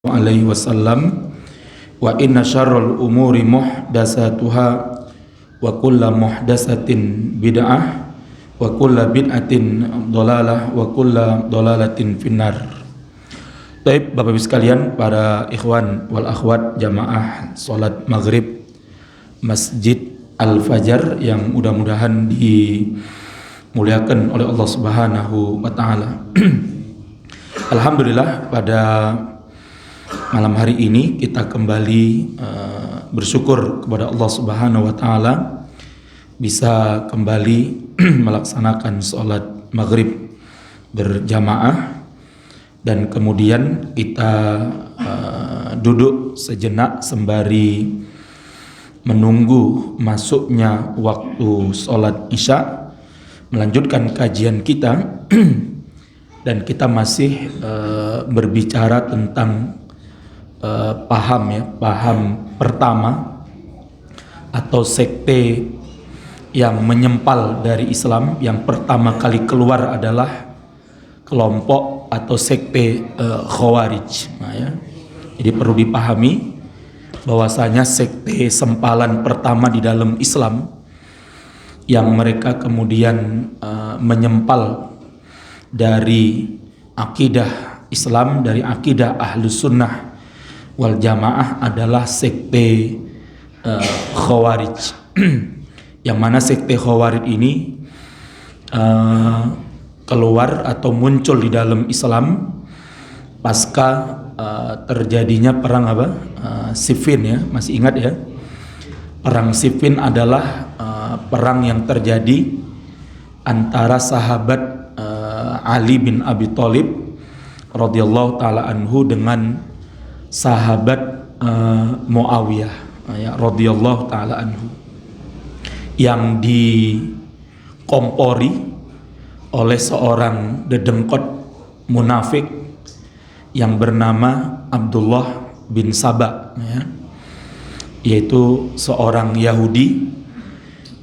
alaihi wasallam, wa inna syarrul umuri muhdatsatuha wa kullu muhdatsatin bid'ah wa kullu bid'atin dhalalah wa kullu dhalalatin finnar. Baik, Bapak Ibu sekalian, para ikhwan wal akhwat jamaah salat maghrib Masjid Al-Fajar yang mudah-mudahan dimuliakan oleh Allah Subhanahu wa taala. Alhamdulillah, pada malam hari ini kita kembali bersyukur kepada Allah Subhanahu wa taala bisa kembali melaksanakan sholat maghrib berjamaah, dan kemudian kita duduk sejenak sembari menunggu masuknya waktu sholat isya, melanjutkan kajian kita. Dan kita masih berbicara tentang paham pertama atau sekte yang menyempal dari Islam. Yang pertama kali keluar adalah kelompok atau sekte Khawarij. Nah, ya. Jadi perlu dipahami bahwasanya sekte sempalan pertama di dalam Islam yang mereka kemudian menyempal dari akidah Islam, dari akidah Ahlus Sunnah wal Jamaah adalah sekte Khawarij. Yang mana sekte Khawarij ini keluar atau muncul di dalam Islam pasca terjadinya perang Siffin, ya, masih ingat ya? Perang Siffin adalah perang yang terjadi antara sahabat Ali bin Abi Thalib radhiyallahu taala anhu dengan sahabat Muawiyah, ya, radhiyallahu taala anhu, yang dikompori oleh seorang dedengkot munafik yang bernama Abdullah bin Saba, ya, yaitu seorang Yahudi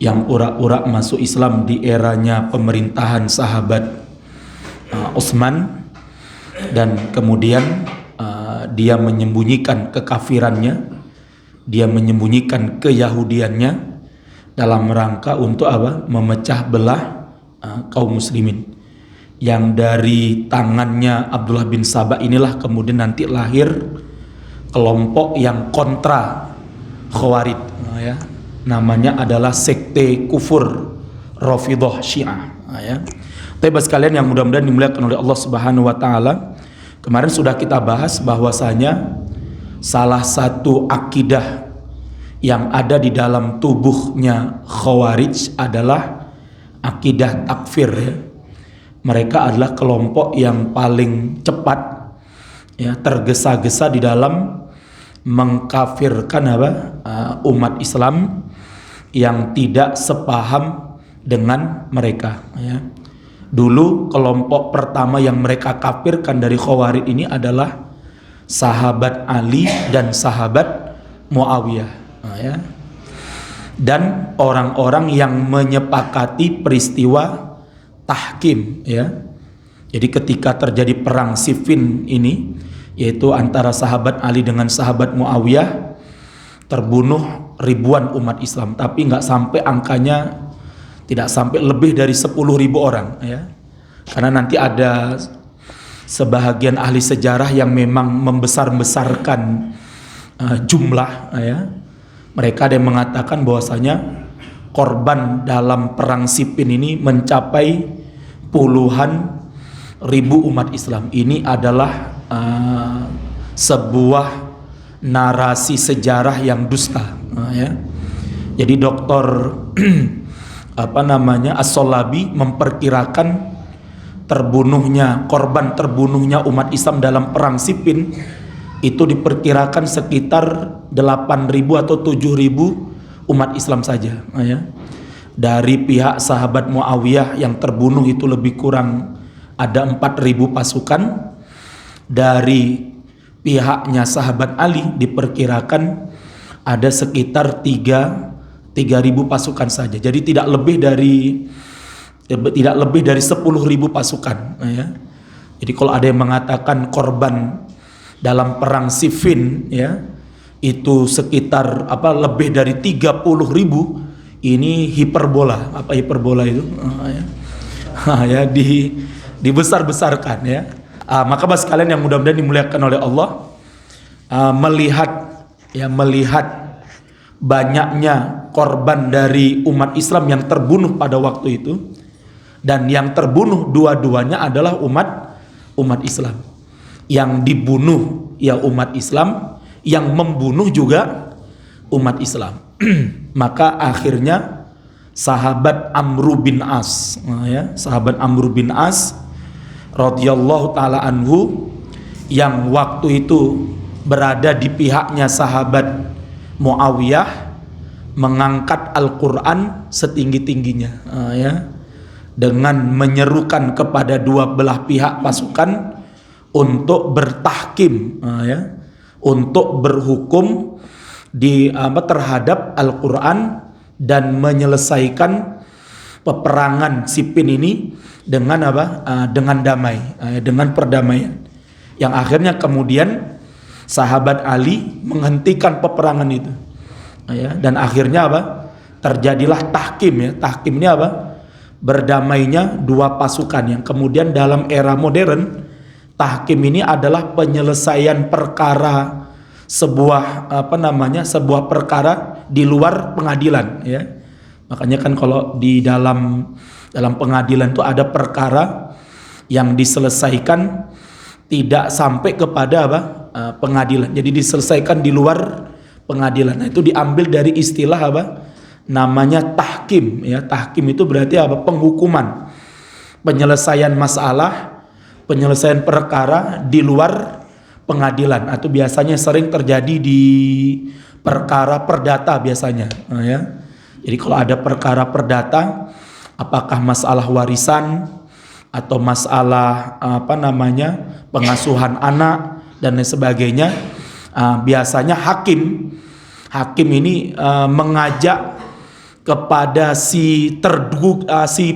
yang urak-urak masuk Islam di eranya pemerintahan sahabat Utsman, dan kemudian dia menyembunyikan kekafirannya, dia menyembunyikan keyahudiannya dalam rangka untuk memecah belah kaum muslimin. Yang dari tangannya Abdullah bin Saba inilah kemudian nanti lahir kelompok yang kontra Khawarij, ya. Namanya adalah sekte kufur Rafidhah Syiah, ya. Tapi sekalian yang mudah-mudahan dimuliakan oleh Allah Subhanahu wa taala, kemarin sudah kita bahas bahwasanya salah satu akidah yang ada di dalam tubuhnya Khawarij adalah akidah takfir, ya. Mereka adalah kelompok yang paling cepat, ya, tergesa-gesa di dalam mengkafirkan umat Islam yang tidak sepaham dengan mereka, ya. Dulu kelompok pertama yang mereka kafirkan dari Khawarij ini adalah sahabat Ali dan sahabat Muawiyah, ya. Dan orang-orang yang menyepakati peristiwa tahkim, ya. Jadi ketika terjadi perang Siffin ini, yaitu antara sahabat Ali dengan sahabat Muawiyah, terbunuh ribuan umat Islam, tapi nggak sampai angkanya, tidak sampai lebih dari 10.000 orang, ya. Karena nanti ada sebahagian ahli sejarah yang memang membesar-besarkan jumlah, ya. Mereka ada yang mengatakan bahwasanya korban dalam perang Siffin ini mencapai puluhan ribu umat Islam. Ini adalah sebuah narasi sejarah yang dusta, ya. Jadi Dr. As-Solabi memperkirakan korban terbunuhnya umat Islam dalam perang Siffin itu diperkirakan sekitar 8.000 atau 7.000 umat Islam saja, ya. Dari pihak sahabat Muawiyah yang terbunuh itu lebih kurang ada 4.000 pasukan. Dari pihaknya sahabat Ali diperkirakan ada sekitar 3.000 pasukan saja. Jadi tidak lebih dari 10.000 pasukan, ya. Jadi kalau ada yang mengatakan korban dalam perang Siffin ya, itu sekitar lebih dari 30.000. Ini hiperbola. Apa hiperbola itu? Ya dibesar-besarkan ya. Maka Bapak sekalian yang mudah-mudahan dimuliakan oleh Allah, melihat banyaknya korban dari umat Islam yang terbunuh pada waktu itu, dan yang terbunuh dua-duanya adalah umat Islam. Yang dibunuh ya umat Islam, yang membunuh juga umat Islam. Maka akhirnya sahabat Amr bin As, sahabat Amr bin As radhiyallahu taala anhu, yang waktu itu berada di pihaknya sahabat Muawiyah, mengangkat Al-Quran setinggi-tingginya dengan menyerukan kepada dua belah pihak pasukan untuk bertahkim, untuk berhukum terhadap Al-Quran dan menyelesaikan peperangan Siffin ini dengan dengan damai, dengan perdamaian, yang akhirnya kemudian sahabat Ali menghentikan peperangan itu, dan akhirnya terjadilah tahkim. Tahkim ini berdamainya dua pasukan, yang kemudian dalam era modern tahkim ini adalah penyelesaian perkara sebuah sebuah perkara di luar pengadilan ya. Makanya kan kalau di dalam pengadilan itu ada perkara yang diselesaikan tidak sampai kepada pengadilan, jadi diselesaikan di luar pengadilan. Nah, itu diambil dari istilah namanya tahkim ya. Tahkim itu berarti penghukuman, penyelesaian masalah, penyelesaian perkara di luar pengadilan, atau biasanya sering terjadi di perkara perdata biasanya ya. Jadi kalau ada perkara perdata, apakah masalah warisan atau masalah pengasuhan anak dan lain sebagainya, biasanya hakim ini mengajak kepada si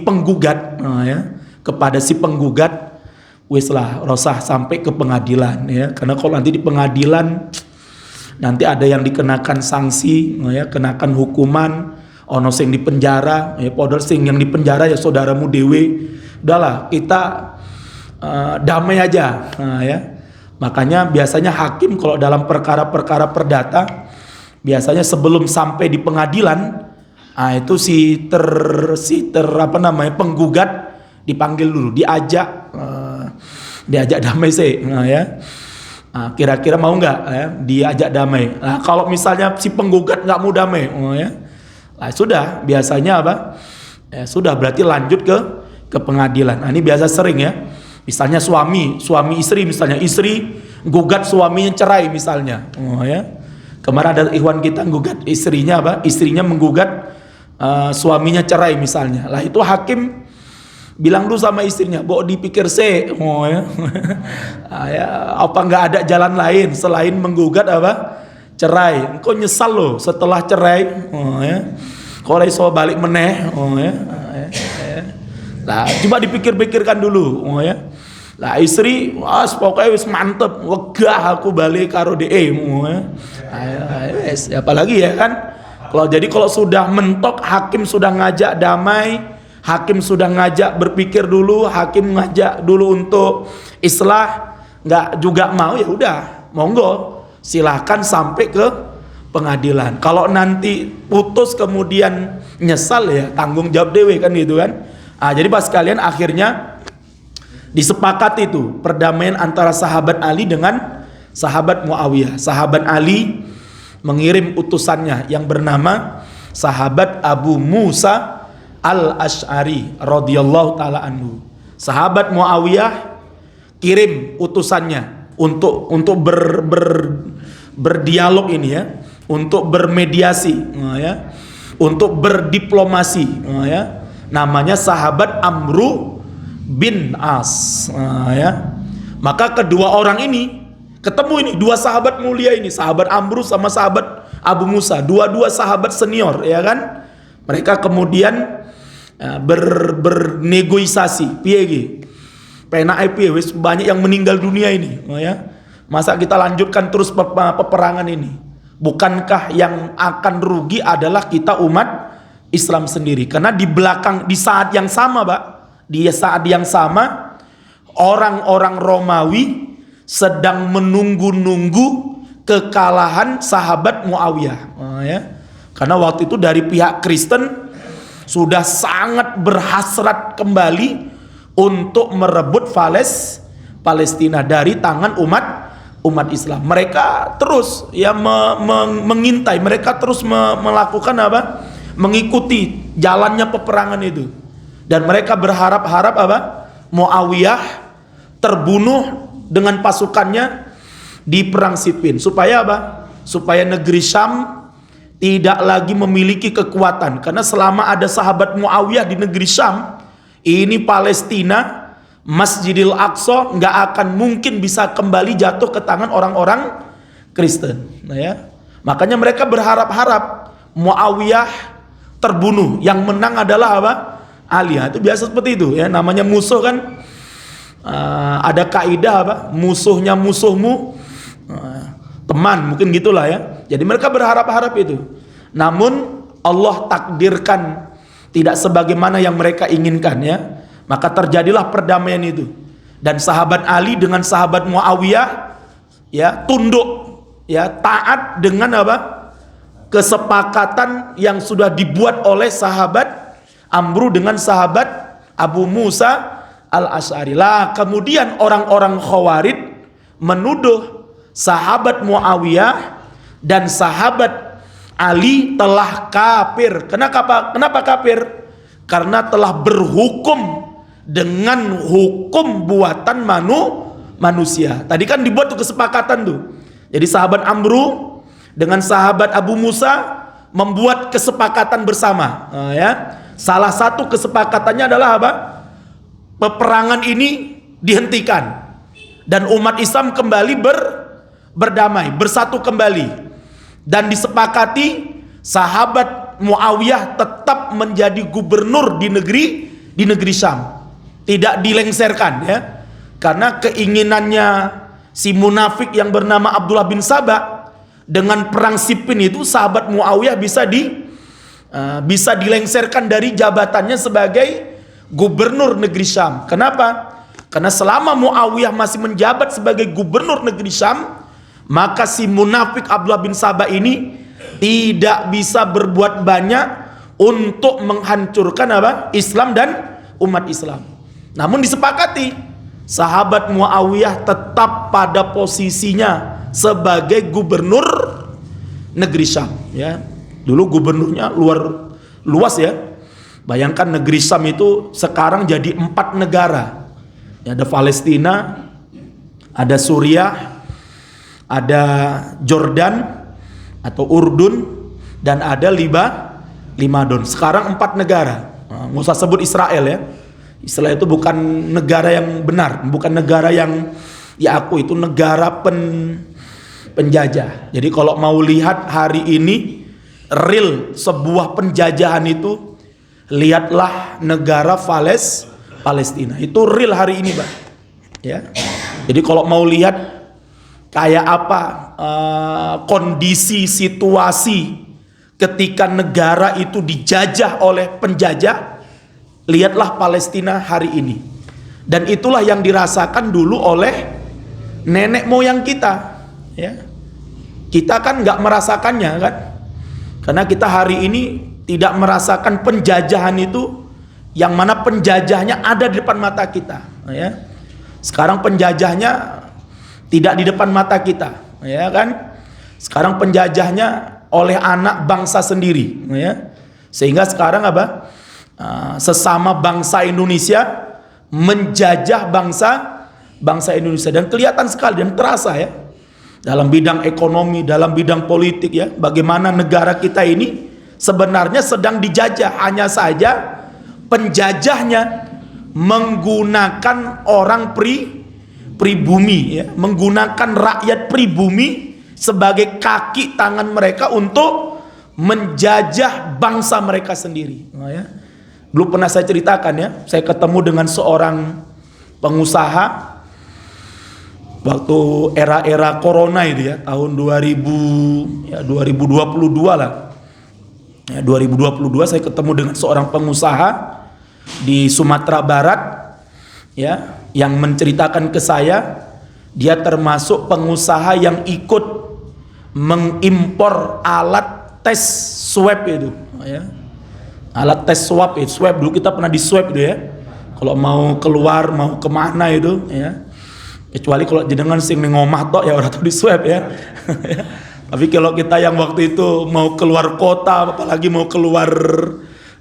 penggugat, kepada si penggugat, wis lah rosah sampai ke pengadilan ya, karena kalau nanti di pengadilan nanti ada yang dikenakan sanksi kenakan hukuman, ono sing di penjara ya, padahal sing yang di penjara ya saudaramu dewe. Udahlah kita damai aja ya. Makanya biasanya hakim kalau dalam perkara-perkara perdata, biasanya sebelum sampai di pengadilan, itu penggugat dipanggil dulu, diajak damai sih ya. Kira-kira mau nggak ya diajak damai. Nah, kalau misalnya si penggugat nggak mau damai sudah biasanya sudah berarti lanjut ke pengadilan. Nah, ini biasa sering ya. Misalnya suami istri, misalnya istri gugat suaminya cerai misalnya. Kemarin ada ikhwan kita gugat istrinya istrinya menggugat suaminya cerai misalnya. Lah itu hakim bilang dulu sama istrinya, "Bo dipikir apa nggak ada jalan lain selain menggugat cerai. Engkau nyesal loh setelah cerai. Kalau iso balik meneh." Lah coba dipikir-pikirkan dulu. Lah istri pokoknya wis mantep, wegah aku balik karo DE. Apalagi ya kan. Kalau sudah mentok, hakim sudah ngajak damai, hakim sudah ngajak berpikir dulu, hakim ngajak dulu untuk islah, nggak juga mau, ya udah monggo silahkan sampai ke pengadilan. Kalau nanti putus kemudian nyesal ya tanggung jawab dewe kan gitu kan. Jadi pas kalian akhirnya disepakati itu perdamaian antara sahabat Ali dengan sahabat Muawiyah. Sahabat Ali mengirim utusannya yang bernama sahabat Abu Musa Al-Asy'ari radhiyallahu taala anhu. Sahabat Muawiyah kirim utusannya untuk berdialog ini ya, untuk bermediasi ya, untuk berdiplomasi ya. Namanya sahabat Amru bin As ya. Maka kedua orang ini ketemu, ini dua sahabat mulia ini, sahabat Amru sama sahabat Abu Musa, dua-dua sahabat senior ya kan. Mereka kemudian bernegosiasi piye iki. Penake piye, wis banyak yang meninggal dunia ini ya. Masa kita lanjutkan terus peperangan ini? Bukankah yang akan rugi adalah kita umat Islam sendiri? Karena di belakang, di saat yang sama, Pak, di saat yang sama orang-orang Romawi sedang menunggu-nunggu kekalahan sahabat Muawiyah. Ya. Karena waktu itu dari pihak Kristen sudah sangat berhasrat kembali untuk merebut Palestina dari tangan umat Islam. Mereka terus ya mengintai, mereka terus melakukan apa? Mengikuti jalannya peperangan itu. Dan mereka berharap-harap apa? Muawiyah terbunuh dengan pasukannya di perang Siffin. Supaya apa? Supaya negeri Syam tidak lagi memiliki kekuatan. Karena selama ada sahabat Muawiyah di negeri Syam, ini Palestina, Masjidil Aqsa nggak akan mungkin bisa kembali jatuh ke tangan orang-orang Kristen. Nah, ya. Makanya mereka berharap-harap Muawiyah terbunuh. Yang menang adalah apa? Ali. Itu biasa seperti itu ya. Namanya musuh kan. Ada kaidah apa? Musuhnya musuhmu teman, mungkin gitulah ya. Jadi mereka berharap-harap itu. Namun Allah takdirkan tidak sebagaimana yang mereka inginkan ya. Maka terjadilah perdamaian itu. Dan sahabat Ali dengan sahabat Muawiyah ya tunduk ya, taat dengan apa? Kesepakatan yang sudah dibuat oleh sahabat Amru dengan sahabat Abu Musa Al-Asy'ari. Lah kemudian orang-orang Khawarij menuduh sahabat Muawiyah dan sahabat Ali telah kafir. Kenapa kafir? Karena telah berhukum dengan hukum buatan manusia. Tadi kan dibuat tuh kesepakatan tuh. Jadi sahabat Amru dengan sahabat Abu Musa membuat kesepakatan bersama. Nah, ya. Salah satu kesepakatannya adalah apa? Peperangan ini dihentikan dan umat Islam kembali berdamai, bersatu kembali, dan disepakati sahabat Muawiyah tetap menjadi gubernur di negeri Syam, tidak dilengserkan ya, karena keinginannya si munafik yang bernama Abdullah bin Sabah dengan perang Siffin itu sahabat Muawiyah bisa dilengserkan dari jabatannya sebagai gubernur negeri Syam. Kenapa? Karena selama Muawiyah masih menjabat sebagai gubernur negeri Syam, maka si munafik Abdullah bin Sabah ini tidak bisa berbuat banyak untuk menghancurkan apa? Islam dan umat Islam. Namun disepakati sahabat Muawiyah tetap pada posisinya sebagai gubernur negeri Syam ya. Dulu gubernurnya luas ya. Bayangkan negeri Syam itu sekarang jadi 4 negara. Ya, ada Palestina, ada Suriah, ada Jordan atau Urdun, dan ada Libanon. Sekarang 4 negara. Nggak usah sebut Israel ya. Israel itu bukan negara yang benar, bukan negara yang diakui, itu negara penjajah. Jadi kalau mau lihat hari ini real sebuah penjajahan itu, lihatlah negara Palestina. Itu real hari ini, Pak. Ya. Jadi kalau mau lihat kayak apa kondisi situasi ketika negara itu dijajah oleh penjajah, lihatlah Palestina hari ini. Dan itulah yang dirasakan dulu oleh nenek moyang kita. Ya. Kita kan nggak merasakannya kan, karena kita hari ini tidak merasakan penjajahan itu, yang mana penjajahnya ada di depan mata kita. Ya. Sekarang penjajahnya tidak di depan mata kita, ya kan? Sekarang penjajahnya oleh anak bangsa sendiri, ya. Sehingga sekarang apa? Sesama bangsa Indonesia menjajah bangsa Indonesia, dan kelihatan sekali dan terasa ya. Dalam bidang ekonomi, dalam bidang politik ya, bagaimana negara kita ini sebenarnya sedang dijajah. Hanya saja penjajahnya menggunakan orang pribumi ya, menggunakan rakyat pribumi sebagai kaki tangan mereka untuk menjajah bangsa mereka sendiri. Nah, ya. Dulu pernah saya ceritakan ya, saya ketemu dengan seorang pengusaha waktu era-era corona itu ya, tahun 2000 ya 2022 lah. Ya, 2022 saya ketemu dengan seorang pengusaha di Sumatera Barat ya, yang menceritakan ke saya dia termasuk pengusaha yang ikut mengimpor alat tes swab itu ya. Alat tes swab itu, swab dulu kita pernah di swab itu ya. Kalau mau keluar, mau kemana itu ya. Kecuali kalau jenengan sing ngomah tok ya orang tuh di swab ya. Tapi kalau kita yang waktu itu mau keluar kota, apalagi mau keluar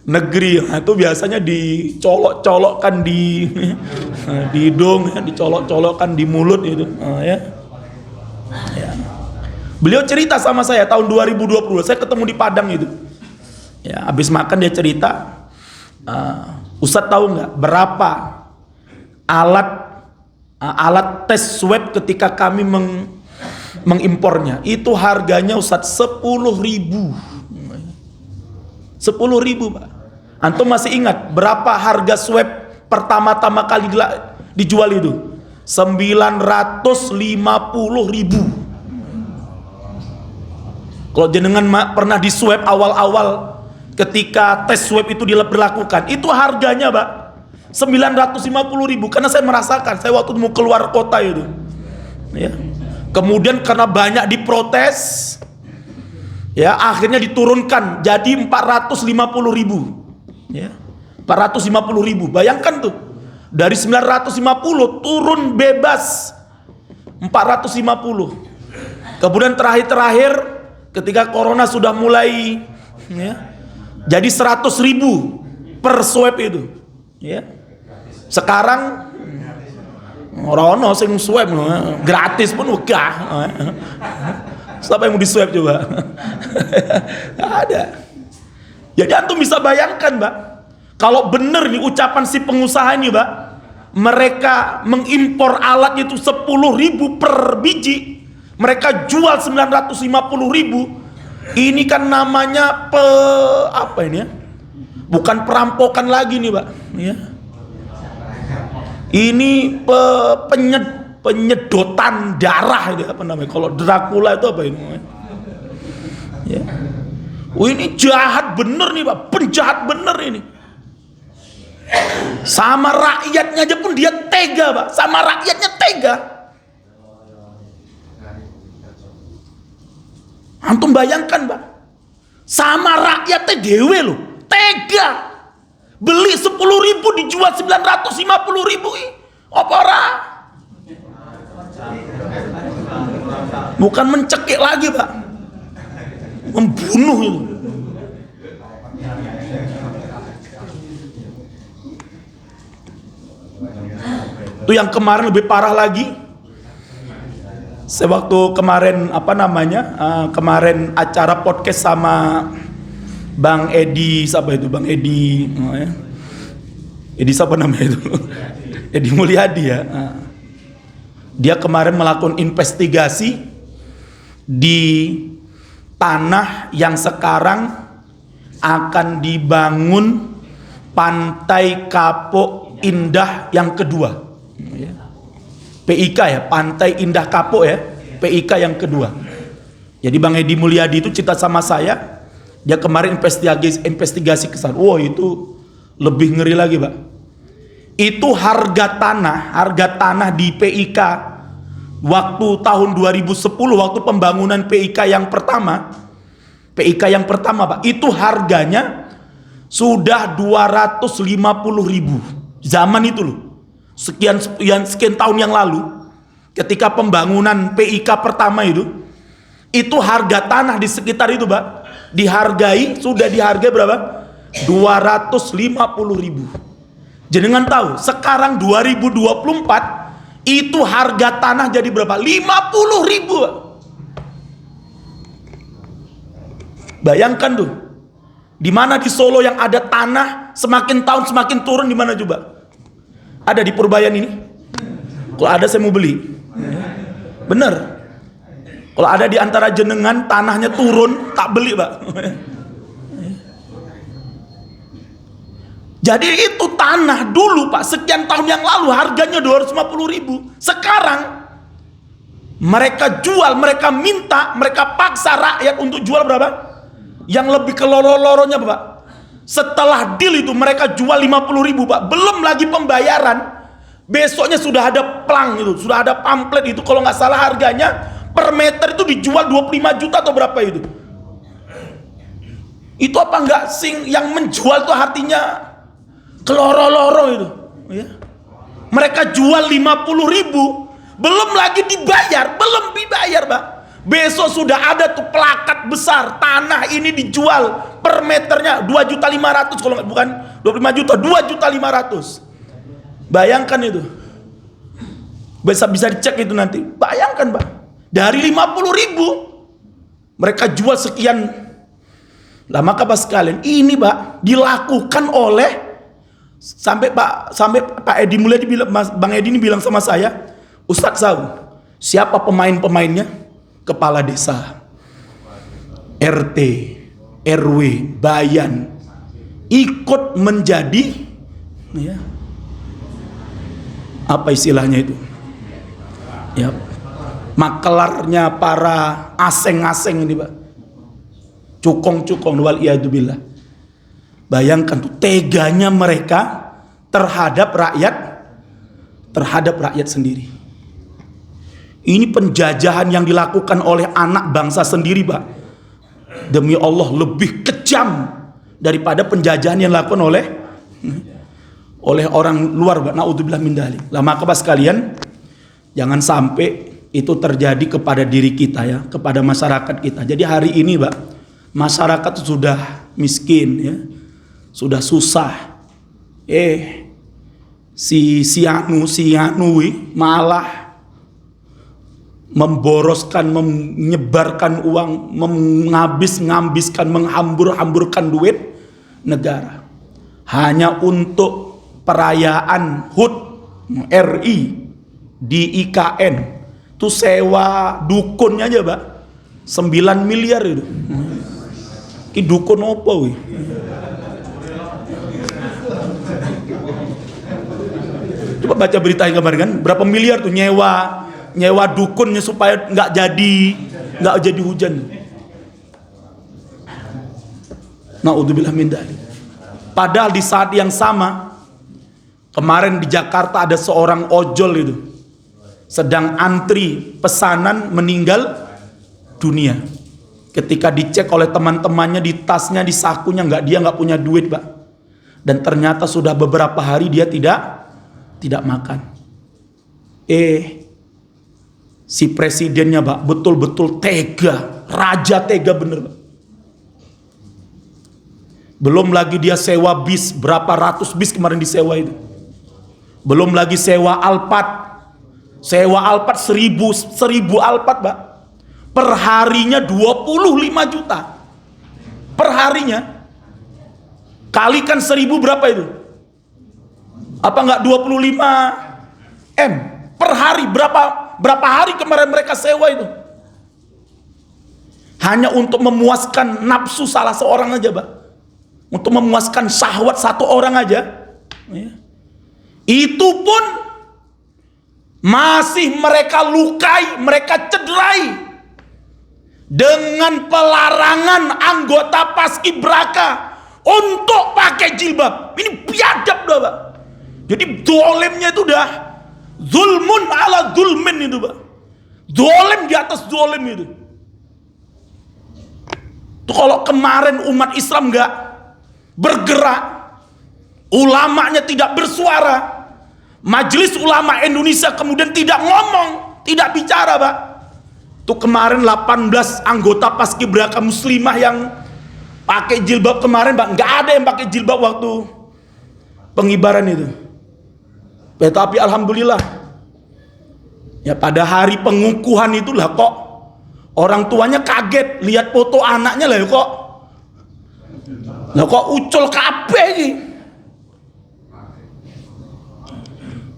negeri, nah itu biasanya dicolok-colokkan di hidung, ya, dicolok-colokkan di mulut itu, ya. Ya. Beliau cerita sama saya tahun 2020, saya ketemu di Padang itu. Ya, habis makan dia cerita, Ustadz tahu nggak berapa alat tes swab ketika kami mengimpornya? Itu harganya Ustadz 10.000. 10.000 Pak. Antum masih ingat berapa harga swab pertama-tama kali dijual itu? 950.000. Kalau jenengan pernah di swab awal-awal ketika tes swab itu diberlakukan, itu harganya Pak 950.000. Karena saya merasakan, saya waktu mau keluar kota itu ya. Kemudian karena banyak diprotes ya, akhirnya diturunkan jadi 450.000 ya. 450.000. Bayangkan tuh, dari 950 turun bebas 450. Kemudian terakhir ketika corona sudah mulai ya, jadi 100.000 per swab itu ya. Sekarang orang sing swab gratis pun wegah. Siapa yang mau di swab coba? Gak ada. Jadi antum bisa bayangkan Mbak, kalau benar nih ucapan si pengusaha ini Mbak, mereka mengimpor alatnya itu 10.000 per biji, mereka jual 950.000. Ini kan namanya apa ini ya? Bukan perampokan lagi nih Mbak ya. Ini penyedotan darah itu apa namanya? Kalau Dracula itu apa ini? Ya. Ini jahat bener nih Pak, penjahat bener ini. Sama rakyatnya aja pun dia tega Pak, sama rakyatnya tega. Antum bayangkan Pak, sama rakyatnya dewe loh, tega. Beli 10.000 dijual 950.000. Apa ora? Bukan mencekik lagi Pak, membunuh itu. Itu yang kemarin lebih parah lagi. Saya waktu kemarin kemarin acara podcast sama Bang Edi, siapa itu? Bang Edi, Edi siapa namanya itu? Edi Mulyadi ya. Dia kemarin melakukan investigasi di tanah yang sekarang akan dibangun Pantai Kapuk Indah yang kedua. PIK ya, Pantai Indah Kapuk ya, PIK yang kedua. Jadi Bang Edi Mulyadi itu cerita sama saya. Dia kemarin investigasi ke sana. Wah, itu lebih ngeri lagi Pak. Itu harga tanah di PIK waktu tahun 2010, waktu pembangunan PIK yang pertama Pak, itu harganya sudah 250.000 zaman itu loh. Sekian tahun yang lalu, ketika pembangunan PIK pertama itu harga tanah di sekitar itu Pak sudah dihargai berapa? 250.000. Jenengan tahu sekarang 2024 itu harga tanah jadi berapa? 50.000. Bayangkan tuh, di mana di Solo yang ada tanah semakin tahun semakin turun, di mana coba? Ada di Purbayan ini? Kalau ada saya mau beli. Bener. Kalau ada di antara jenengan tanahnya turun, tak beli Pak. Jadi itu tanah dulu Pak, sekian tahun yang lalu harganya 250.000. Sekarang Mereka jual, mereka minta, mereka paksa rakyat untuk jual berapa? Yang lebih ke loro-loronya Pak, setelah deal itu mereka jual 50.000 Pak, belum lagi pembayaran. Besoknya sudah ada plang itu, sudah ada pamflet itu, kalau nggak salah harganya per meter itu dijual 25 juta atau berapa itu. Itu apa enggak yang menjual tuh artinya keloro-loro itu ya. Mereka jual 50.000, belum lagi dibayar, belum dibayar Pak. Besok sudah ada tuh plakat besar, tanah ini dijual per meternya 2.500.000, kalau bukan 25 juta, 2.500.000. Bayangkan itu. Bisa dicek itu nanti. Bayangkan Pak, dari 50.000 mereka jual sekian. Lah maka Pak sekalian, ini Pak dilakukan oleh sampai Pak Edi Mulyadi bilang, Bang Edi ini bilang sama saya, Ustadz Saud, siapa pemain-pemainnya? Kepala desa, RT, RW, Bayan, ikut menjadi ya, apa istilahnya itu ya, makelarnya para aseng-aseng ini Pak, cukong-cukong, wal iyadzubillah. Bayangkan tuh teganya mereka terhadap rakyat sendiri. Ini penjajahan yang dilakukan oleh anak bangsa sendiri Pak. Demi Allah lebih kejam daripada penjajahan yang dilakukan oleh orang luar Pak. Naudzubillah min dzalik. Lah maka Pak sekalian, jangan sampai itu terjadi kepada diri kita ya, kepada masyarakat kita. Jadi hari ini Pak, masyarakat sudah miskin ya, sudah susah. Si anu malah memboroskan, menyebarkan uang, menghambur-hamburkan duit negara hanya untuk perayaan HUT RI di IKN. Itu sewa dukunnya aja Pak 9 miliar itu. Ki dukun apa wih? Coba baca berita yang kemarin kan, berapa miliar tuh nyewa dukunnya supaya nggak jadi hujan. Naudzubillah min dzalik. Padahal di saat yang sama kemarin di Jakarta ada seorang ojol itu sedang antri pesanan meninggal dunia. Ketika dicek oleh teman-temannya di tasnya, di sakunya, dia nggak punya duit Pak. Dan ternyata sudah beberapa hari dia tidak makan. Si presidennya Pak betul-betul tega, raja tega bener Pak. Belum lagi dia sewa bis, berapa ratus bis kemarin disewa itu. Belum lagi sewa Alphard. Sewa Alphard 1000 Alphard Pak. Per harinya 25 juta. Per harinya. Kalikan 1000 berapa itu? Apa enggak 25 M per hari? Berapa hari kemarin mereka sewa itu? Hanya untuk memuaskan nafsu salah seorang aja Pak. Untuk memuaskan syahwat satu orang aja ya. Itu pun masih mereka lukai, mereka cederai dengan pelarangan anggota Paskibraka untuk pakai jilbab. Ini biadab dah Pak. Jadi dolemnya itu udah zulmun ala zulmin itu Pak. Dolim di atas dolim itu. Tuh kalau kemarin umat Islam nggak bergerak, ulamanya tidak bersuara, Majelis Ulama Indonesia kemudian tidak ngomong, tidak bicara Pak. Tuh kemarin 18 anggota Paskibraka muslimah yang pakai jilbab kemarin Pak, nggak ada yang pakai jilbab waktu pengibaran itu. Tetapi alhamdulillah ya pada hari pengukuhan itulah kok orang tuanya kaget lihat foto anaknya lah kok ucul kabeh iki.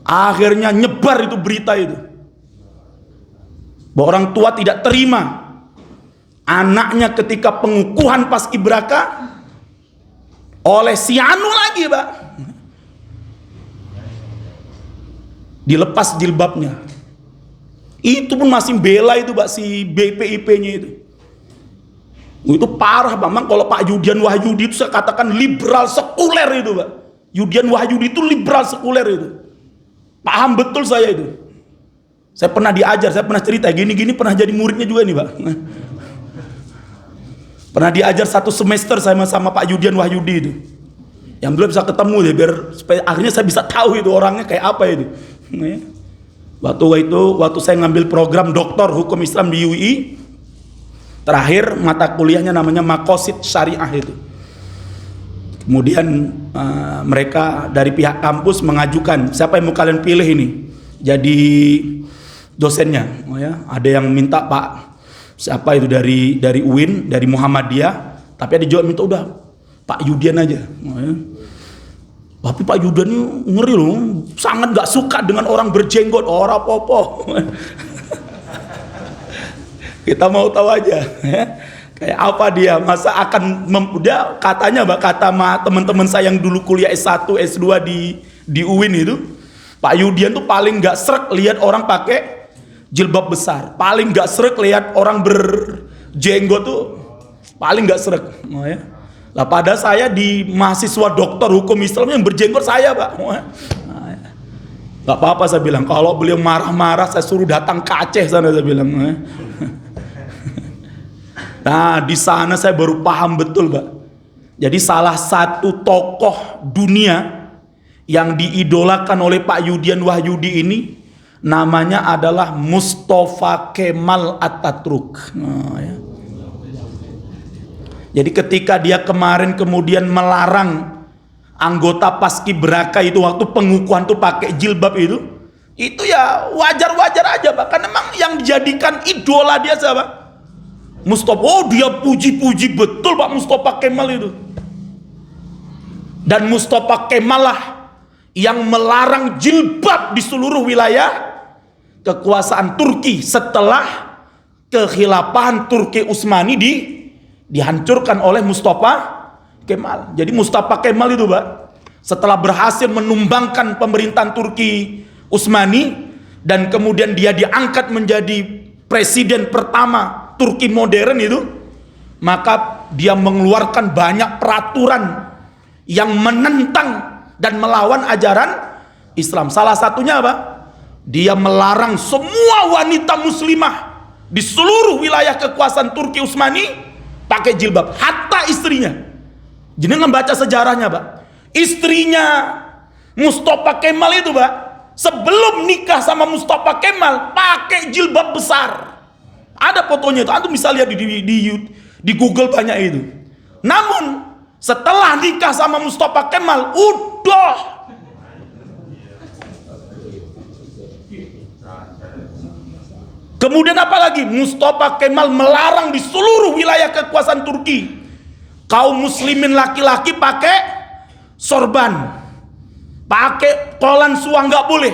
Akhirnya nyebar itu berita itu bahwa orang tua tidak terima anaknya ketika pengukuhan Paskibraka oleh si anu lagi Pak, dilepas jilbabnya. Itu pun masih bela itu Pak, si BPIP-nya itu. Itu parah Pak. Memang kalau Pak Yudian Wahyudi itu saya katakan liberal sekuler itu Pak. Yudian Wahyudi itu liberal sekuler itu. Paham betul saya itu. Saya pernah diajar, saya pernah cerita gini-gini, pernah jadi muridnya juga nih Pak. Pernah diajar 1 semester sama Pak Yudian Wahyudi itu. Yang belum bisa ketemu deh, biar supaya akhirnya saya bisa tahu itu orangnya kayak apa itu. Waktu saya ngambil program doktor hukum Islam di UI, terakhir mata kuliahnya namanya Maqasid Syariah itu. Kemudian mereka dari pihak kampus mengajukan, siapa yang mau kalian pilih ini jadi dosennya. Ada yang minta Pak siapa itu dari UIN, dari Muhammadiyah, tapi ada juga minta udah Pak Yudian aja. Tapi Pak Yudian ini ngeri loh, sangat gak suka dengan orang berjenggot, orang popo. Kita mau tahu aja, kayak apa dia, masa akan dia katanya Mbak, kata teman-teman saya yang dulu kuliah S1, S2 di UIN itu, Pak Yudian tuh paling gak srek lihat orang pakai jilbab besar, paling gak srek lihat orang berjenggot tuh, paling gak srek. Lah pada saya di mahasiswa doktor hukum Islam yang berjenggot saya Pak. Gak apa-apa saya bilang, kalau beliau marah-marah saya suruh datang ke Aceh sana saya bilang. Nah di sana saya baru paham betul Pak. Jadi salah satu tokoh dunia yang diidolakan oleh Pak Yudian Wahyudi ini namanya adalah Mustafa Kemal Atatürk. Jadi ketika dia kemarin kemudian melarang anggota Paskibraka itu waktu pengukuhan tuh pakai jilbab itu ya wajar-wajar aja Pak. Karena memang yang dijadikan idola dia siapa? Mustafa. Oh dia puji-puji betul Pak Mustafa Kemal itu. Dan Mustafa Kemal lah yang melarang jilbab di seluruh wilayah kekuasaan Turki setelah kekhilafahan Turki Utsmani dihancurkan oleh Mustafa Kemal. Jadi Mustafa Kemal itu Pak, setelah berhasil menumbangkan pemerintahan Turki Utsmani dan kemudian dia diangkat menjadi presiden pertama Turki modern itu, maka dia mengeluarkan banyak peraturan yang menentang dan melawan ajaran Islam. Salah satunya apa? Dia melarang semua wanita muslimah di seluruh wilayah kekuasaan Turki Utsmani pakai jilbab, hatta istrinya. Jadi membaca sejarahnya Pak, istrinya Mustafa Kemal itu Pak, sebelum nikah sama Mustafa Kemal pakai jilbab besar. Ada fotonya itu, antum bisa lihat di Google banyak itu. Namun setelah nikah sama Mustafa Kemal, udah kemudian apa lagi? Mustafa Kemal melarang di seluruh wilayah kekuasaan Turki kaum muslimin laki-laki pakai sorban, pakai kolan suang, nggak boleh.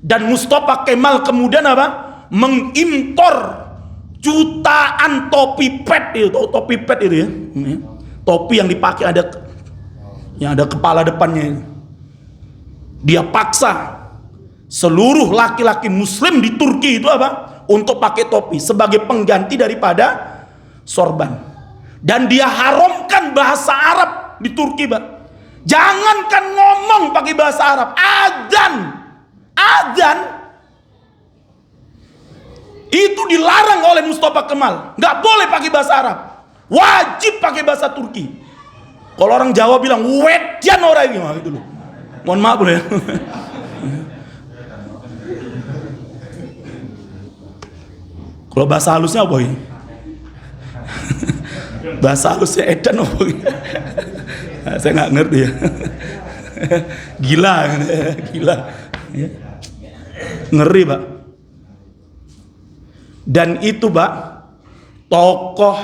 Dan Mustafa Kemal kemudian apa? Mengimpor jutaan topi pet itu, topi pet itu ya, topi yang dipakai yang ada kepala depannya. Dia paksa seluruh laki-laki muslim di Turki itu apa? Untuk pakai topi sebagai pengganti daripada sorban. Dan dia haramkan bahasa Arab di Turki Pak. Jangankan ngomong pakai bahasa Arab, adzan itu dilarang oleh Mustafa Kemal. Nggak boleh pakai bahasa Arab, wajib pakai bahasa Turki. Kalau orang Jawa bilang wedian orang ini gitu loh. Mohon maaf ya. Kalau bahasa halusnya apa ya? Bahasa halusnya edan apa ya? Saya nggak ngerti ya. Gila, gila. Ngeri Pak. Dan itu Pak, tokoh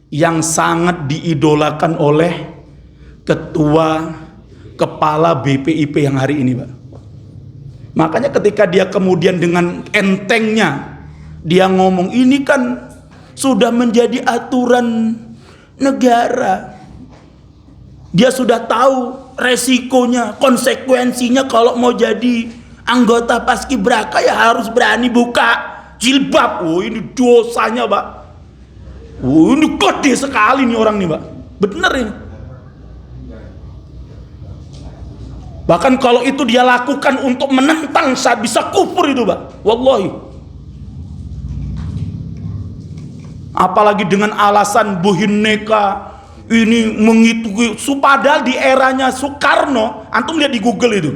yang sangat diidolakan oleh ketua kepala BPIP yang hari ini Pak. Makanya ketika dia kemudian dengan entengnya dia ngomong, ini kan sudah menjadi aturan negara. Dia sudah tahu resikonya, konsekuensinya kalau mau jadi anggota paskibraka ya harus berani buka jilbab. Oh ini dosanya Pak. Oh ini gede sekali nih orang nih Pak. Bener ini. Bahkan kalau itu dia lakukan untuk menentang saat bisa kufur itu Pak. Wallahi. Apalagi dengan alasan Buhineka ini mengikuti, padahal di eranya Soekarno, antum lihat di Google itu,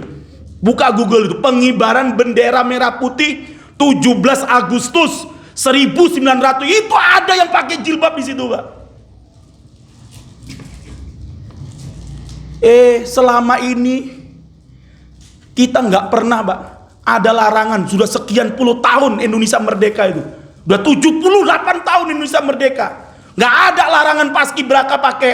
buka Google itu, pengibaran bendera merah putih 17 Agustus 1900 itu ada yang pakai jilbab di situ Pak. Selama ini kita nggak pernah Pak ada larangan, sudah sekian puluh tahun Indonesia merdeka itu, udah 78 tahun Indonesia merdeka, nggak ada larangan paskibraka pakai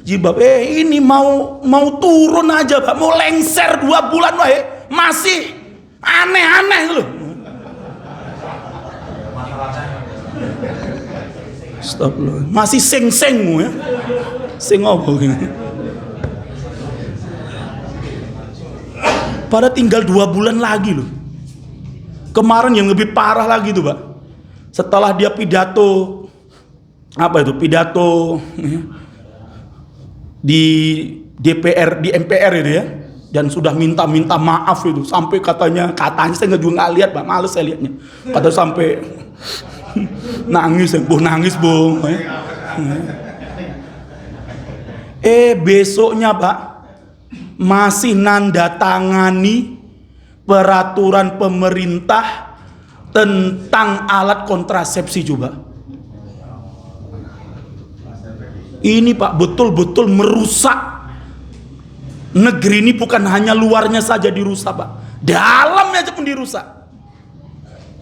jilbab. Ini mau turun aja Pak, mau lengser 2 bulan Pak, masih aneh-aneh loh. Astagfirullah, masih seng-seng ya, seng apa gini. Pada tinggal 2 bulan lagi loh. Kemarin yang lebih parah lagi tuh Pak, setelah dia pidato pidato di DPR, di MPR itu ya, dan sudah minta maaf itu, sampai katanya saya juga nggak lihat Pak, males saya lihatnya, padahal sampai nangis bu. Besoknya Pak masih nanda tangani peraturan pemerintah tentang alat kontrasepsi juga. Ini Pak betul-betul merusak negeri ini, bukan hanya luarnya saja dirusak Pak, dalamnya aja pun dirusak.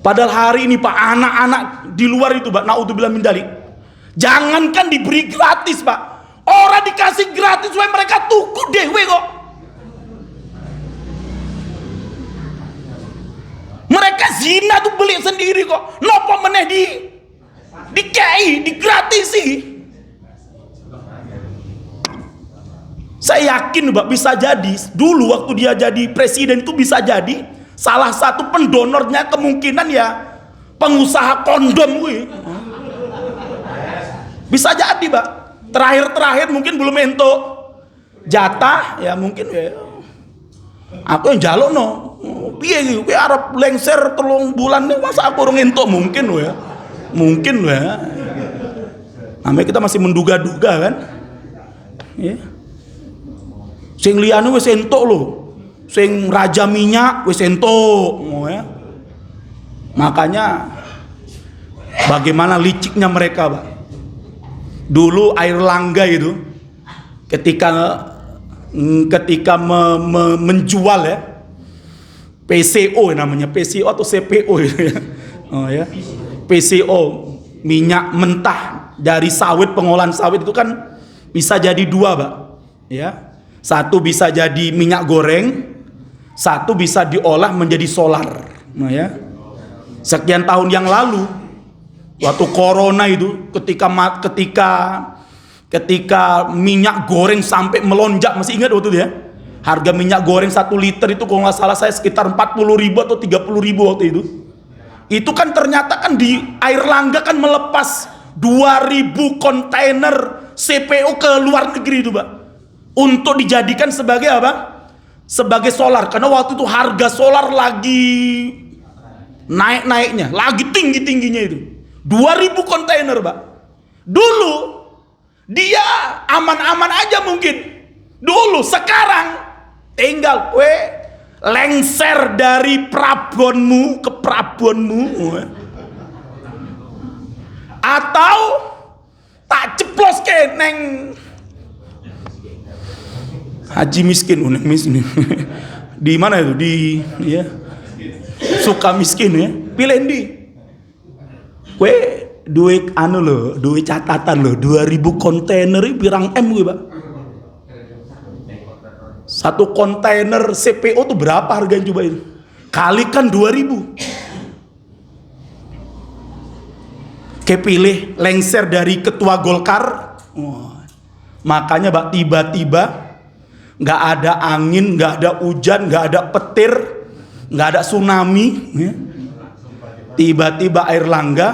Padahal hari ini Pak anak-anak di luar itu Pak, naudzubillah min dzalik, jangankan diberi gratis Pak, orang dikasih gratis supaya mereka tuku dewe kok. Mereka zina tuh beli sendiri kok, nopo meneh di kei, di gratisi. Saya yakin Pak bisa jadi dulu waktu dia jadi presiden itu bisa jadi salah satu pendonornya kemungkinan ya pengusaha kondom gue. Bisa jadi Pak. Terakhir mungkin belum entuk jatah ya, mungkin ya aku yang jaluk no. Piye iki kowe arep lengser 3 bulan nih, masa aku urung entuk? Mungkin loh ya. Mungkin loh ya. Namanya kita masih menduga-duga kan. Ya. Sing liyane wis entuk lho. Sing raja minyak wis entuk, ya. Makanya bagaimana liciknya mereka, Pak. Dulu Airlangga itu ketika menjual ya, PCO namanya, PCO atau CPO ya. Oh ya. PCO, minyak mentah dari sawit, pengolahan sawit itu kan bisa jadi 2, Pak. Ya. Satu bisa jadi minyak goreng, satu bisa diolah menjadi solar. Nah ya. Sekian tahun yang lalu waktu corona itu, ketika minyak goreng sampai melonjak, masih ingat waktu itu ya? Harga minyak goreng 1 liter itu kalau nggak salah saya sekitar 40.000 atau 30.000 waktu itu. Itu kan ternyata kan di Airlangga kan melepas 2.000 kontainer CPO ke luar negeri itu, Pak. Untuk dijadikan sebagai apa? Sebagai solar. Karena waktu itu harga solar lagi naik-naiknya, lagi tinggi-tingginya itu. 2.000 kontainer, Pak. Dulu dia aman-aman aja mungkin. Dulu, sekarang tinggal lengser dari Prabonmu ke Prabonmu, atau tak ceplos ke neng Haji Miskin, miskin. Di mana itu? Di ya suka miskin ya. Pilih di. Duit duit catatan lo, 2.000 kontainer pirang M gue, Pak. 1 kontainer CPO tuh berapa harganya coba itu? Kalikan 2.000. Kepilih lengser dari ketua Golkar. Makanya Pak, tiba-tiba nggak ada angin, nggak ada hujan, nggak ada petir, nggak ada tsunami, ya. Tiba-tiba Airlangga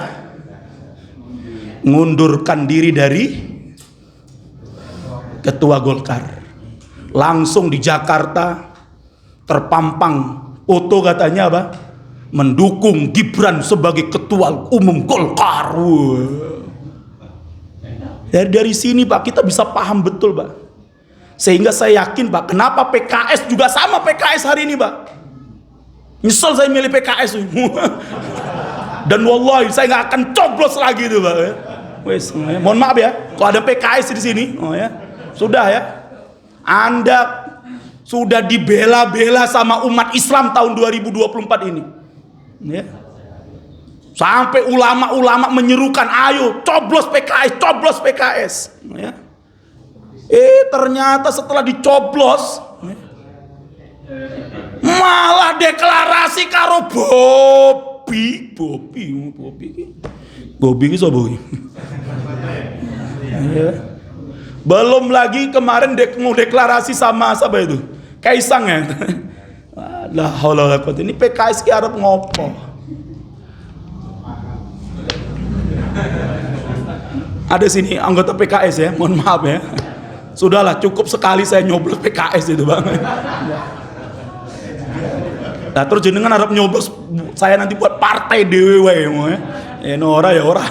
ngundurkan diri dari ketua Golkar. Langsung di Jakarta terpampang foto katanya apa? Mendukung Gibran sebagai ketua umum Golkar. Dari sini Pak kita bisa paham betul Pak. Sehingga saya yakin Pak, kenapa PKS juga sama PKS hari ini Pak. Nyesel saya milih PKS. Dan wallahi saya nggak akan coblos lagi itu Pak. Wes, mohon maaf ya, kalau ada PKS di sini, ya sudah ya. Anda sudah dibela-bela sama umat Islam tahun 2024 ini. Ya. Sampai ulama-ulama menyerukan, ayo coblos PKS, coblos PKS. Ya. Ternyata setelah dicoblos, malah deklarasi karo Bobi ki sapa iki? Belum lagi kemarin mau deklarasi sama siapa itu? Kaisang ya. Lah haula wala quwata. Ini PKS ki arep ngopo? Ada sini anggota PKS ya, mohon maaf ya. Sudahlah cukup sekali saya nyoblos PKS itu Bang. Nah terus jenengan harap nyoblos saya nanti buat partai dewe ya. Ora ya ora.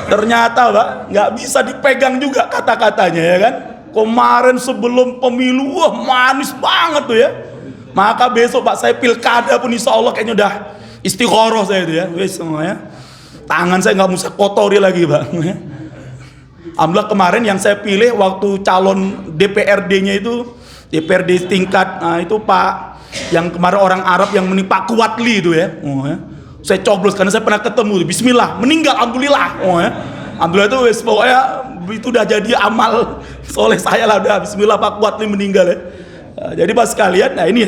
Ternyata Pak nggak bisa dipegang juga kata-katanya ya kan. Kemarin sebelum pemilu wah manis banget tuh ya. Maka besok Pak saya pilkada pun insya Allah kayaknya udah istikharah saya itu ya. Wes semuanya. Tangan saya nggak usah kotori lagi Pak. Alhamdulillah kemarin yang saya pilih waktu calon DPRD-nya itu DPRD tingkat itu Pak yang kemarin orang Arab yang menimpa Pak Kuatli itu ya. Ya. Saya coblos karena saya pernah ketemu. Bismillah, meninggal alhamdulillah. Ya. Alhamdulillah itu wes pokoknya itu udah jadi amal soleh saya lah udah. Bismillah Pak Kuatli meninggal ya. Jadi Pak sekalian, nah ini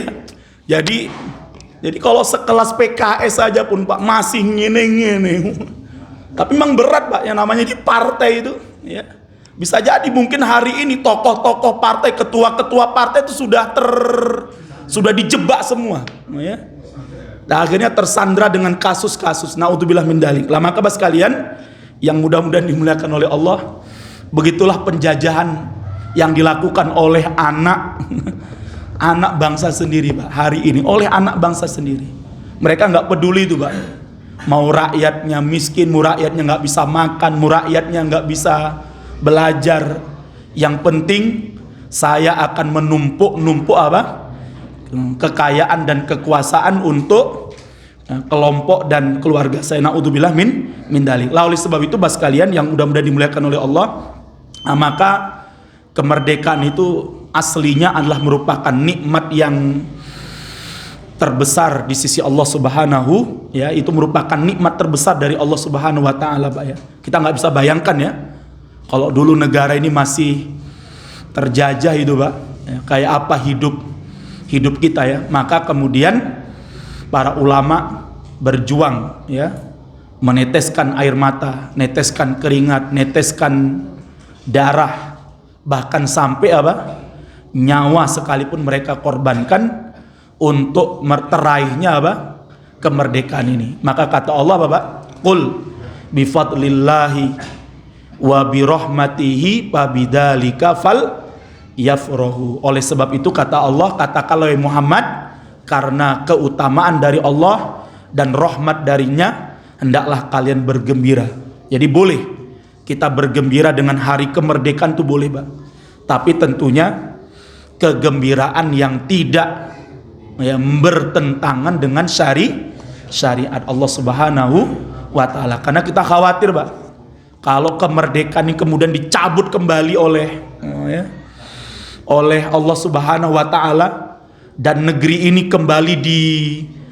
ya. Jadi kalau sekelas PKS saja pun Pak masih ngene-ngene. Tapi memang berat Pak yang namanya di partai itu ya. Bisa jadi mungkin hari ini tokoh-tokoh partai, ketua-ketua partai itu sudah dijebak semua ya. Nah, akhirnya tersandra dengan kasus-kasus. Naudzubillah min dzalik. Lah maka Bapak sekalian yang mudah-mudahan dimuliakan oleh Allah, begitulah penjajahan yang dilakukan oleh anak bangsa sendiri Pak hari ini, oleh anak bangsa sendiri. Mereka nggak peduli itu Pak. Mau rakyatnya miskin, mau rakyatnya nggak bisa makan, mau rakyatnya nggak bisa belajar. Yang penting saya akan menumpuk apa? Kekayaan dan kekuasaan untuk kelompok dan keluarga saya. Naudzubillah min dzalik. Lah oleh sebab itu Bapak sekalian yang mudah-mudahan dimuliakan oleh Allah, maka kemerdekaan itu aslinya adalah merupakan nikmat yang terbesar di sisi Allah Subhanahu ya, itu merupakan nikmat terbesar dari Allah Subhanahu wa taala Pak ya. Kita nggak bisa bayangkan ya kalau dulu negara ini masih terjajah itu Pak ya, kayak apa hidup kita ya. Maka kemudian para ulama berjuang ya, meneteskan air mata, neteskan keringat, neteskan darah, bahkan sampai apa? Nyawa sekalipun mereka korbankan untuk teraihnya apa? Kemerdekaan ini. Maka kata Allah Bapak, qul bifadlillahi wa birahmatihi fabidzalika fal yafrahu. Oleh sebab itu kata Allah, katakanlah Muhammad, karena keutamaan dari Allah dan rahmat darinya hendaklah kalian bergembira. Jadi boleh kita bergembira dengan hari kemerdekaan itu boleh Pak. Tapi tentunya kegembiraan yang tidak bertentangan dengan syariat Allah Subhanahu wa taala. Karena kita khawatir Pak, kalau kemerdekaan ini kemudian dicabut kembali oleh Allah Subhanahu wa taala dan negeri ini kembali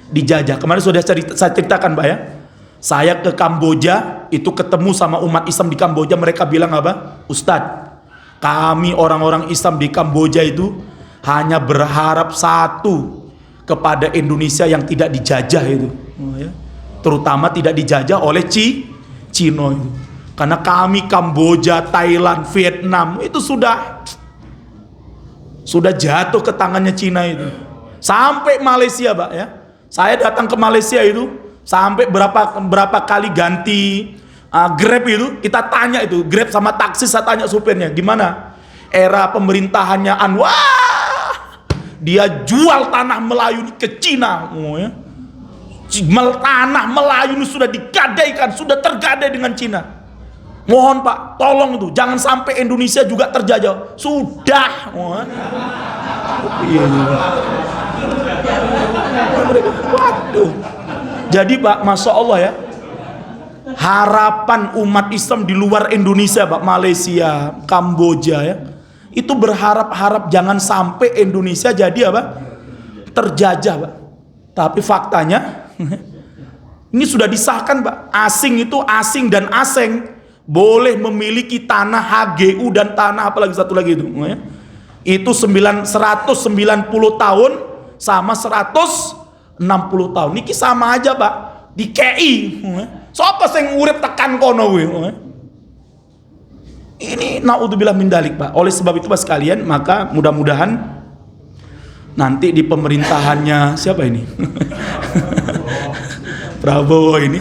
dijajah. Kemarin sudah saya ceritakan Pak ya. Saya ke Kamboja itu ketemu sama umat Islam di Kamboja, mereka bilang apa? Ustadz, kami orang-orang Islam di Kamboja itu hanya berharap satu kepada Indonesia yang tidak dijajah itu, terutama tidak dijajah oleh Cina itu. Karena kami Kamboja, Thailand, Vietnam itu sudah jatuh ke tangannya Cina itu. Sampai Malaysia, Pak, ya. Saya datang ke Malaysia itu sampai berapa kali ganti Grab itu, kita tanya itu Grab sama taksi, saya tanya supirnya, gimana era pemerintahannya Anwar, dia jual tanah Melayu ke Cina, ya. Tanah Melayu ini sudah digadaikan, sudah tergadai dengan Cina. Mohon Pak, tolong itu jangan sampai Indonesia juga terjajah. Sudah. Waduh. Jadi Pak, Masya Allah ya, harapan umat Islam di luar Indonesia, Pak, Malaysia, Kamboja ya, itu berharap-harap jangan sampai Indonesia jadi apa? Terjajah, Pak. Tapi faktanya ini sudah disahkan, Pak. Asing itu asing dan asing boleh memiliki tanah HGU dan tanah apalagi satu lagi itu. Ya. Itu 190 tahun sama 160 tahun. Niki sama aja, Pak. Di KI. Siapa sing urip tekan kono kuwi? Ini naudzubillah min dalik, Pak. Oleh sebab itu Pak sekalian, maka mudah-mudahan nanti di pemerintahannya siapa ini? Prabowo ini.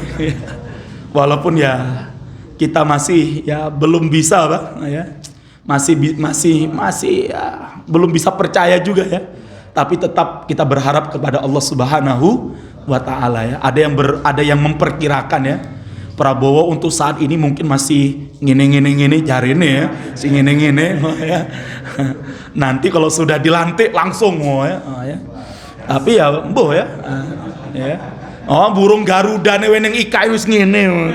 Walaupun ya kita masih ya belum bisa, Pak, ya. Masih ya, belum bisa percaya juga ya. Tapi tetap kita berharap kepada Allah Subhanahu wa taala ya. Ada yang memperkirakan ya, Prabowo untuk saat ini mungkin masih ngene jarine ya, si ngene ya. Nanti kalau sudah dilantik langsung ya. Tapi ya mbuh ya. Ya. Oh, burung Garuda nih weneng ikai wis ngene.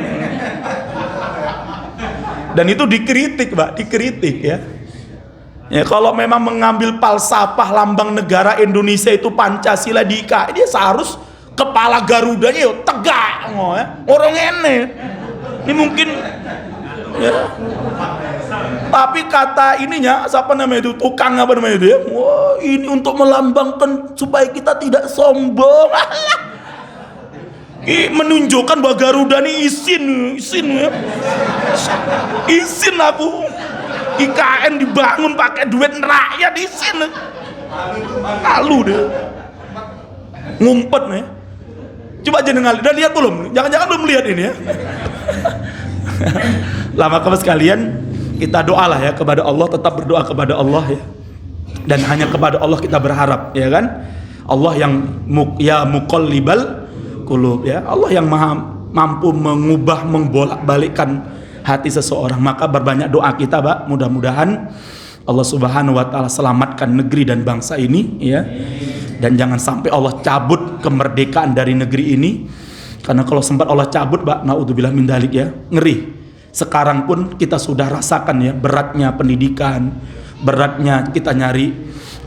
Dan itu dikritik, Pak, dikritik ya. Ya, kalau memang mengambil falsafah lambang negara Indonesia itu Pancasila di IKI, dia seharus kepala Garudanya yo tegak, ya. Orang ini mungkin ya. Tapi kata ininya siapa namanya itu, tukang apa namanya itu ya? Wah, ini untuk melambangkan supaya kita tidak sombong. Menunjukkan bahwa Garuda ini isin ya. Isin aku. IKN dibangun pakai duit rakyat, isin. Lalu deh. Ngumpet nih. Coba jenengan udah lihat belum? Jangan-jangan belum lihat ini ya. Lama kawan sekalian, kita doalah ya kepada Allah, tetap berdoa kepada Allah ya. Dan hanya kepada Allah kita berharap, ya kan? Allah yang muqallibal qulub ya, Allah yang mampu mengubah, membolak-balikkan hati seseorang. Maka berbanyak doa kita, Pak, mudah-mudahan Allah Subhanahu wa taala selamatkan negeri dan bangsa ini ya. Dan jangan sampai Allah cabut kemerdekaan dari negeri ini. Karena kalau sempat Allah cabut, Pak, naudzubillah min dzalik ya, ngeri. Sekarang pun kita sudah rasakan ya beratnya pendidikan, beratnya kita nyari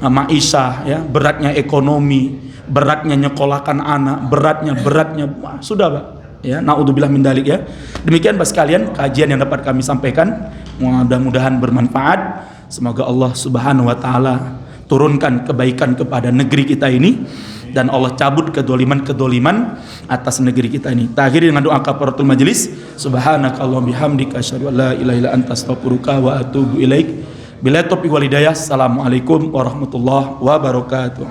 maisha ya, beratnya ekonomi, beratnya nyekolahkan anak, beratnya sudah, Pak ya, naudzubillah min dzalik ya. Demikian Pak sekalian kajian yang dapat kami sampaikan, mudah-mudahan bermanfaat. Semoga Allah Subhanahu wa taala turunkan kebaikan kepada negeri kita ini dan Allah cabut kedoliman atas negeri kita ini. Kita akhiri dengan doa kafaratul majelis. Subhanakallahumma bihamdika asyhadu an la ilaha illa anta astaghfiruka wa atubu ilaik. Billahi taufiq wal hidayah. Assalamualaikum warahmatullahi wabarakatuh.